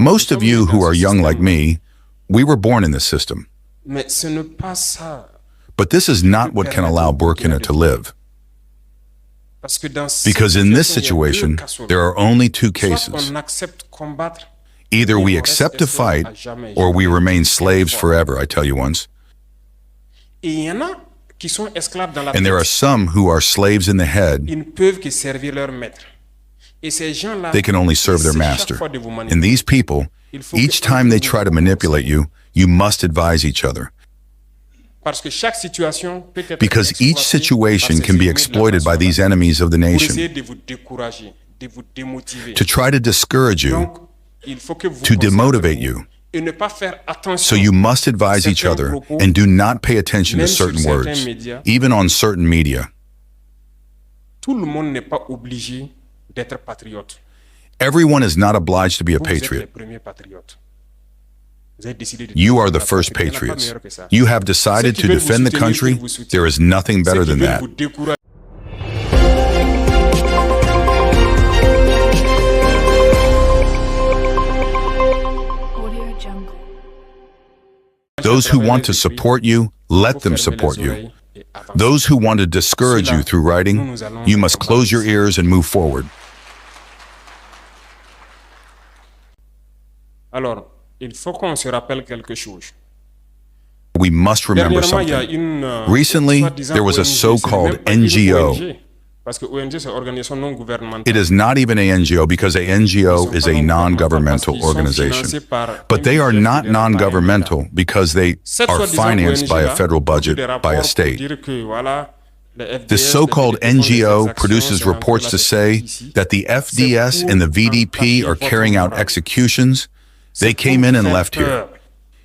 Most of you who are young like me, we were born in this system. But this is not what can allow Burkina to live. Because in this situation, there are only two cases. Either we accept to fight, or we remain slaves forever, I tell you once. And there are some who are slaves in the head. They can only serve their master. And these people, each time they try to manipulate you, you must advise each other. Because each situation can be exploited by these enemies of the nation to try to discourage you, to demotivate you. So you must advise each other and do not pay attention to certain words, even on certain media. Everyone is not obliged to be a patriot. You are the first patriots. You have decided to defend the country. There is nothing better than that. Those who want to support you, let them support you. Those who want to discourage you through writing, you must close your ears and move forward. We must remember something. Recently, there was a so-called NGO. It is not even a NGO because a NGO is a non-governmental organization. But they are not non-governmental because they are financed by a federal budget, by a state. This so-called NGO produces reports to say that the FDS and the VDP are carrying out executions. They came in and left here.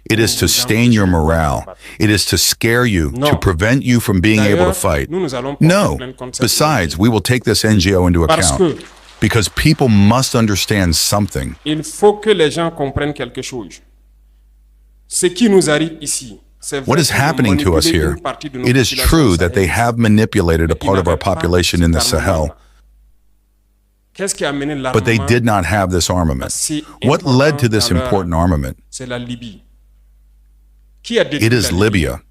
It is to stain your morale. It is to scare you, to prevent you from being able to fight. No. Besides, we will take this NGO into account because people must understand something. What is happening to us here? It is true that they have manipulated a part of our population in the Sahel. But they did not have this armament. What led to this important armament? It is Libya.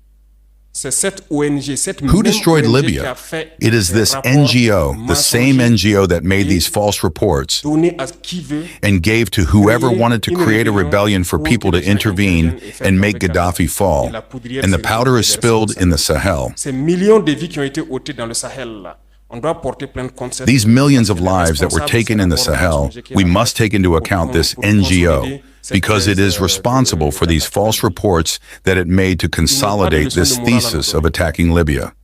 Who destroyed Libya? It is this NGO, the same NGO that made these false reports and gave to whoever wanted to create a rebellion for people to intervene and make Gaddafi fall. And the powder is spilled in the Sahel. These millions of lives that were taken in the Sahel, we must take into account this NGO because it is responsible for these false reports that it made to consolidate this thesis of attacking Libya.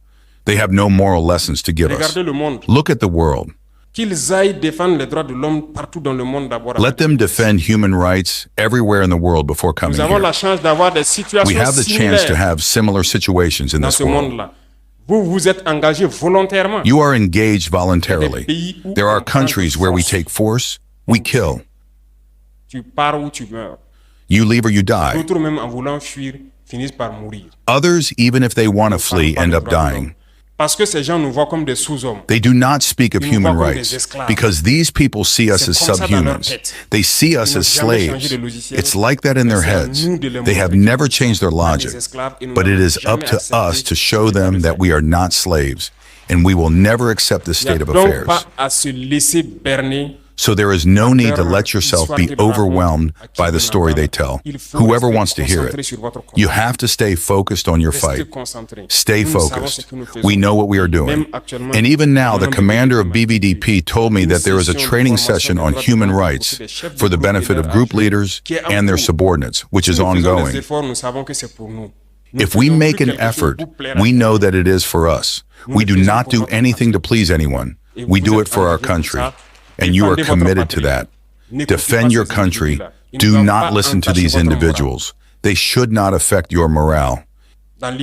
They have no moral lessons to give us. Look at the world. Let them defend human rights everywhere in the world before coming here. We have the chance to have similar situations in this world. You are engaged voluntarily. There are countries where we take force, we kill. You leave or you die. Others, even if they want to flee, end up dying. They do not speak of human rights because these people see us as subhumans. They see us as slaves. It's like that in their heads. They have never changed their logic. But it is up to us to show them that we are not slaves and we will never accept this state of affairs. So there is no need to let yourself be overwhelmed by the story they tell, whoever wants to hear it. You have to stay focused on your fight. Stay focused. We know what we are doing. And even now, the commander of BVDP told me that there is a training session on human rights for the benefit of group leaders and their subordinates, which is ongoing. If we make an effort, we know that it is for us. We do not do anything to please anyone. We do it for our country. And you are committed to that. Defend your country. Do not listen to these individuals. They should not affect your morale. In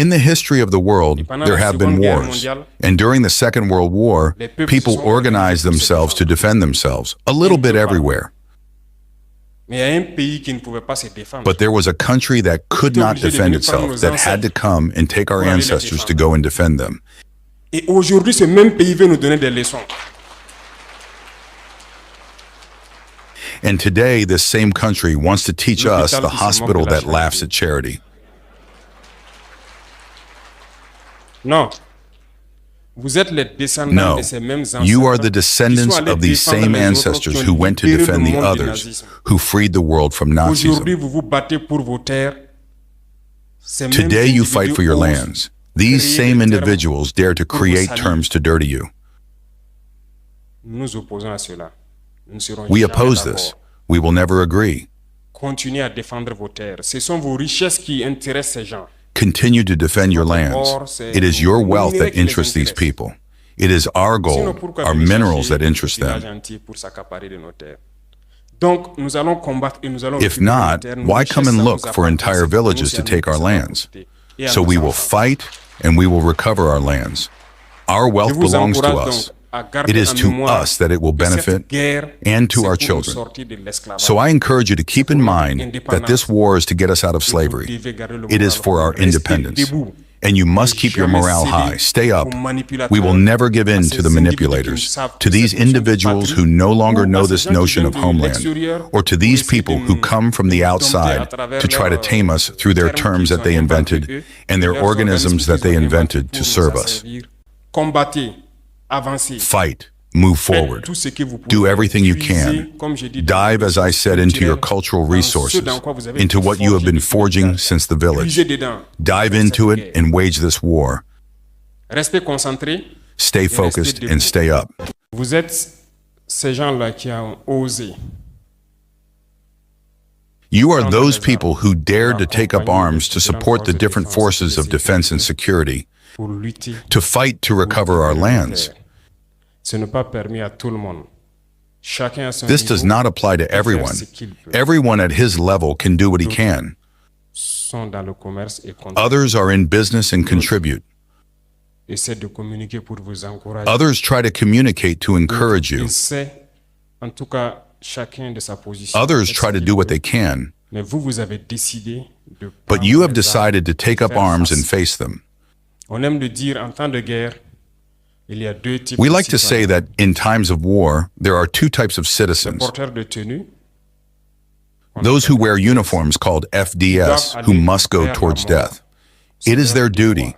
the history of the world, there have been wars. And during the Second World War, people organized themselves to defend themselves, a little bit everywhere. But there was a country that could not defend itself, that had to come and take our ancestors to go and defend them. Et aujourd'hui, ce même pays veut nous donner des leçons. And today, this same country wants to teach us the hospital that laughs at charity. No, you are the descendants of these same ancestors who went to defend the others, who freed the world from Nazism. Today you fight for your lands. These same individuals dare to create terms to dirty you. We oppose this. We will never agree. Continue to defend your lands. It is your wealth that interests these people. It is our gold, our minerals that interest them. If not, why come and look for entire villages to take our lands? So we will fight and we will recover our lands. Our wealth belongs to us. It is to us that it will benefit and to our children. So I encourage you to keep in mind that this war is to get us out of slavery. It is for our independence. And you must keep your morale high. Stay up. We will never give in to the manipulators, to these individuals who no longer know this notion of homeland, or to these people who come from the outside to try to tame us through their terms that they invented and their organisms that they invented to serve us. Fight. Move forward. Do everything you can. Dive, as I said, into your cultural resources, into what you have been forging since the village. Dive into it and wage this war. Stay focused and stay up. You are those people who dared to take up arms to support the different forces of defense and security, to fight to recover our lands. This does not apply to everyone. Everyone at his level can do what he can. Others are in business and contribute. Others try to communicate to encourage you. Others try to do what they can. But you have decided to take up arms and face them. We like to say that in times of war, there are two types of citizens. Those who wear uniforms called FDS, who must go towards death. It is their duty.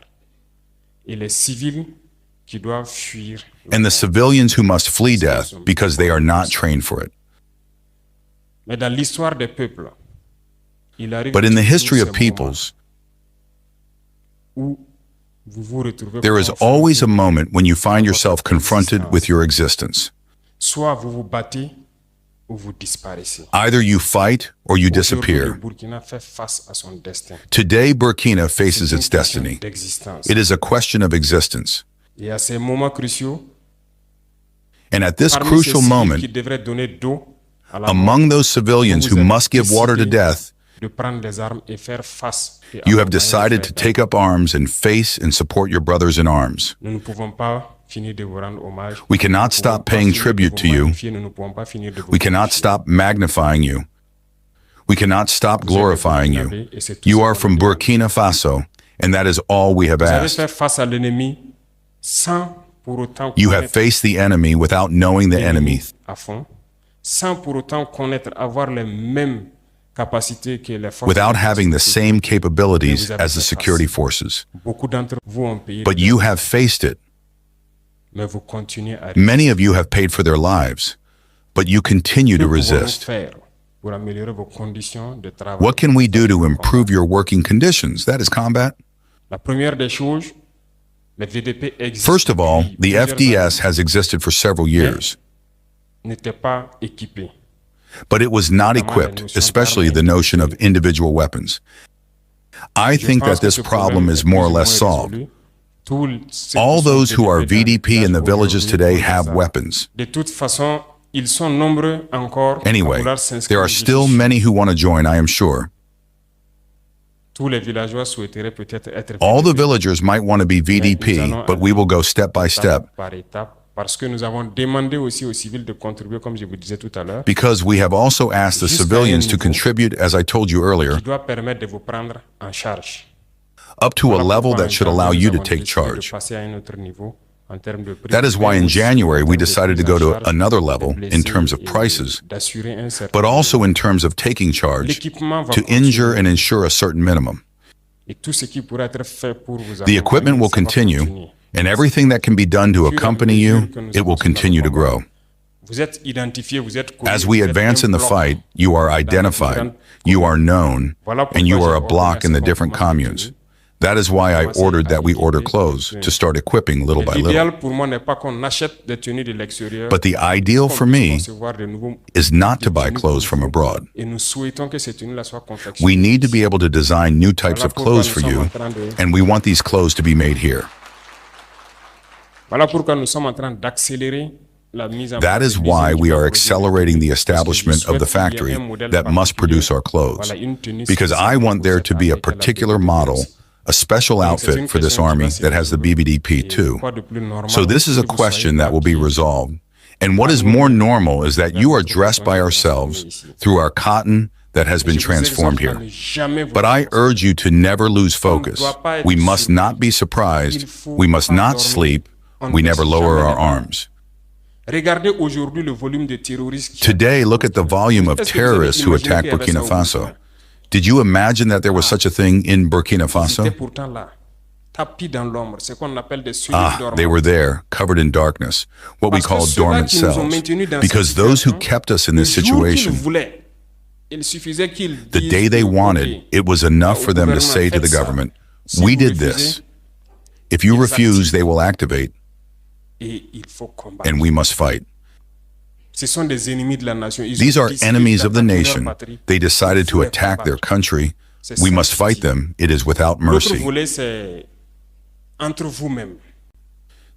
And the civilians who must flee death because they are not trained for it. But in the history of peoples, there is always a moment when you find yourself confronted with your existence. Either you fight or you disappear. Today, Burkina faces its destiny. It is a question of existence. And at this crucial moment, among those civilians who must give water to death, you have decided to take up arms and face and support your brothers in arms. We cannot stop paying tribute to you. We cannot stop magnifying you. We cannot stop glorifying you. You are from Burkina Faso, and that is all we have asked. You have faced the enemy without knowing the enemy, without having the same capabilities as the security forces. But you have faced it. Many of you have paid for their lives, but you continue to resist. What can we do to improve your working conditions? That is combat. First of all, the FDS has existed for several years. But it was not equipped, especially the notion of individual weapons. I think that this problem is more or less solved. All those who are VDP in the villages today have weapons. Anyway, there are still many who want to join, I am sure. All the villagers might want to be VDP, but we will go step by step. Because we have also asked the civilians to contribute, as I told you earlier, up to a level that should allow you to take charge. en termes de prix. That is why in January we decided to go to another level in terms of prices, D'assurer un certain but also in terms of taking charge l'équipement va to injure and ensure a certain minimum. et tout ce qui pourra être fait pour vous The equipment will accompagner, ça va continue, continuer. and everything that can be done to accompany you, it will continue to grow. Vous êtes identifié, vous êtes connu, As we vous êtes advance un in the bloc. fight, you are identified, you are known, and you are a block in the different communes. That is why I ordered that we order clothes to start equipping little by little. L'idéal pour moi n'est pas qu'on achète des tenues de l'extérieur. But the ideal for me concevoir de nouveaux is not to buy tenues clothes pour from vous. abroad. Et nous souhaitons que ces tenues-là soient confectionnées. We need to be able to design new types Voilà of pourquoi clothes nous for sommes you, en train de- and we want these clothes to be made here. Voilà pourquoi nous sommes en train d'accélérer la mise en That place is de why l'usine we qui va are produire accelerating the les tenues. establishment Parce que of the je souhaite qu'il y factory ait un modèle that must produce our clothes. Voilà, une tenue Because I want there to be a particular model, a special outfit for this army that has the BBDP too. Quoi de plus normal So this is a que vous question soyez that will be habillé resolved. And what is more normal is that you are dressed by ourselves through our cotton that has been transformed here. But I urge you to never lose focus. We must not be surprised. We must not sleep. We never lower our arms. Regardez aujourd'hui le volume de terroristes qui Today, look at the volume of terrorists who attacked Burkina Faso. Did you imagine that there was such a thing in Burkina étaient Faso? pourtant là, tapis dans l'ombre, ce qu'on appelle des cellules dormantes. They were there, covered in darkness, what we Parce que call ceux-là dormant qui nous ont cells. maintenus dans Because cette those who situation, kept us in le this jour qu'ils situation, voulaient, il suffisait qu'ils the disent day they au wanted, côté, it was enough for them to gouvernement, say to the faites ça. government, Si we vous did refusez, this. If you ils refuse, activent. they will activate, Et il faut combattre. and we must fight. Ce sont des ennemis de la nation. Ils These ont are décidé enemies of the d'attaquer leur nation. patrie. They decided Il faut to les attack their combattre. country. C'est We ça must le fight souci. them. It is without L'autre mercy. volet, c'est entre vous-mêmes.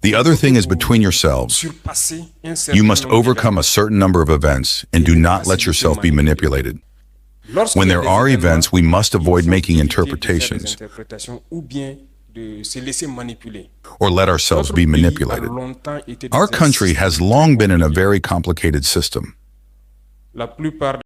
The other thing is between yourselves. Surpasser un certain You must nombre overcome a certain number of events and do not let yourself be manipulated. Lorsqu'il When y a there des are événements, events, we must avoid il faut making éviter de faire des interpretations interprétations ou bien de se laisser manipuler. or let ourselves Notre be pays a manipulated. longtemps été dans Our un country système has long been in a very complicated system. La plupart